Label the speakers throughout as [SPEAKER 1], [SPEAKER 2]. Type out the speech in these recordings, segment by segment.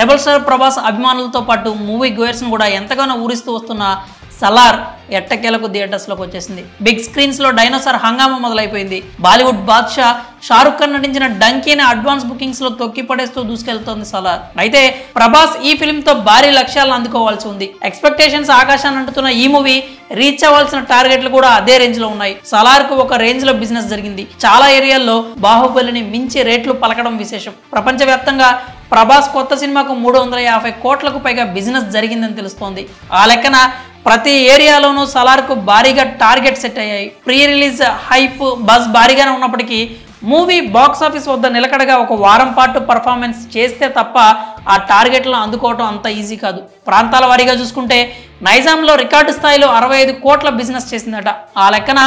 [SPEAKER 1] Rebel star Prabhas అభిమానులతో పాటు movie goers ను కూడా ఎంతగానో ఊరిస్తూ వస్తున్న సలార్ ఎట్టకేలకు థియేటర్స్లోకి వచ్చేసింది. బిగ్ స్క్రీన్స్ లో డైనోసార్ హంగామా మొదలైపోయింది. బాలీవుడ్ బాద్షా షారుఖ్ ఖాన్ నటించిన డంకీని అడ్వాన్స్ బుకింగ్స్ లో తొక్కి పడేస్తూ దూసుకెళ్తోంది సలార్. అయితే ప్రభాస్ ఈ ఫిల్మ్ తో భారీ లక్ష్యాలను అందుకోవాల్సి ఉంది. ఎక్స్పెక్టేషన్స్ ఆకాశాన్ని అంటున్న ఈ మూవీ రీచ్ అవ్వాల్సిన టార్గెట్లు కూడా అదే రేంజ్ లో ఉన్నాయి. సలార్ కు ఒక రేంజ్ లో బిజినెస్ జరిగింది. చాలా ఏరియాల్లో బాహుబలిని మించి రేట్లు పలకడం విశేషం. ప్రపంచవ్యాప్తంగా ప్రభాస్ కొత్త సినిమాకు 350 కోట్లకు పైగా బిజినెస్ జరిగిందని తెలుస్తోంది. ఆ లెక్కన ప్రతి ఏరియాలోనూ సలార్కు భారీగా టార్గెట్ సెట్ అయ్యాయి. ప్రీ రిలీజ్ హైప్ బజ్ భారీగానే ఉన్నప్పటికీ మూవీ బాక్స్ ఆఫీస్ వద్ద నిలకడగా ఒక వారం పాటు పర్ఫార్మెన్స్ చేస్తే తప్ప ఆ టార్గెట్లను అందుకోవడం అంత ఈజీ కాదు. ప్రాంతాల వారీగా చూసుకుంటే నైజాంలో రికార్డు స్థాయిలో 65 కోట్ల బిజినెస్ చేసిందట. ఆ లెక్కన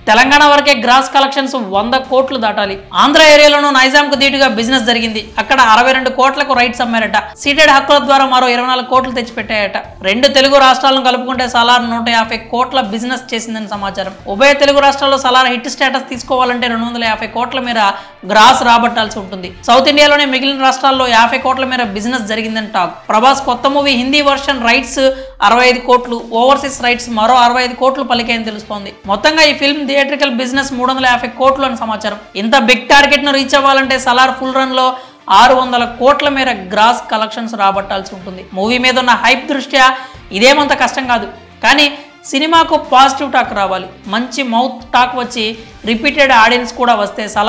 [SPEAKER 1] తెలంగాణ వరకే గ్రాస్ కలెక్షన్స్ 100 కోట్లు దాటాలి. ఆంధ్ర ఏరియాలోనూ నైజాంకు ధీటుగా బిజినెస్ జరిగింది. అక్కడ 62 కోట్లకు రైట్స్ అమ్మారట. సీటెడ్ హక్కుల ద్వారా మరో 24 కోట్లు తెచ్చిపెట్టాయట. 2 తెలుగు రాష్ట్రాలను కలుపుకుంటే సలార్ 150 కోట్ల బిజినెస్ చేసిందని సమాచారం. ఉభయ తెలుగు రాష్ట్రాల్లో సలార్ హిట్ స్టేటస్ తీసుకోవాలంటే 250 కోట్ల మేర గ్రాస్ రాబట్టాల్సి ఉంటుంది. సౌత్ ఇండియాలోనే మిగిలిన రాష్ట్రాల్లో 50 కోట్ల మేర బిజినెస్ జరిగిందని టాక్. ప్రభాస్ కొత్త మూవీ హిందీ వర్షన్ రైట్స్ 65 కోట్లు, ఓవర్సీస్ రైట్స్ మరో 65 కోట్లు పలికాయని తెలుస్తోంది. మొత్తంగా ఈ ఫిల్మ్ థియేట్రికల్ బిజినెస్ 350 కోట్లు అని సమాచారం. ఇంత బిగ్ టార్గెట్ ను రీచ్ అవ్వాలంటే సలార్ ఫుల్ రన్ లో 600 కోట్ల మేర గ్రాస్ కలెక్షన్స్ రాబట్టాల్సి ఉంటుంది. మూవీ మీద ఉన్న హైప్ దృష్ట్యా ఇదేమంత కష్టం కాదు. కానీ సినిమాకు పాజిటివ్ టాక్ రావాలి, మంచి మౌత్ టాక్ వచ్చి రిపీటెడ్ ఆడియన్స్ కూడా వస్తే సలార్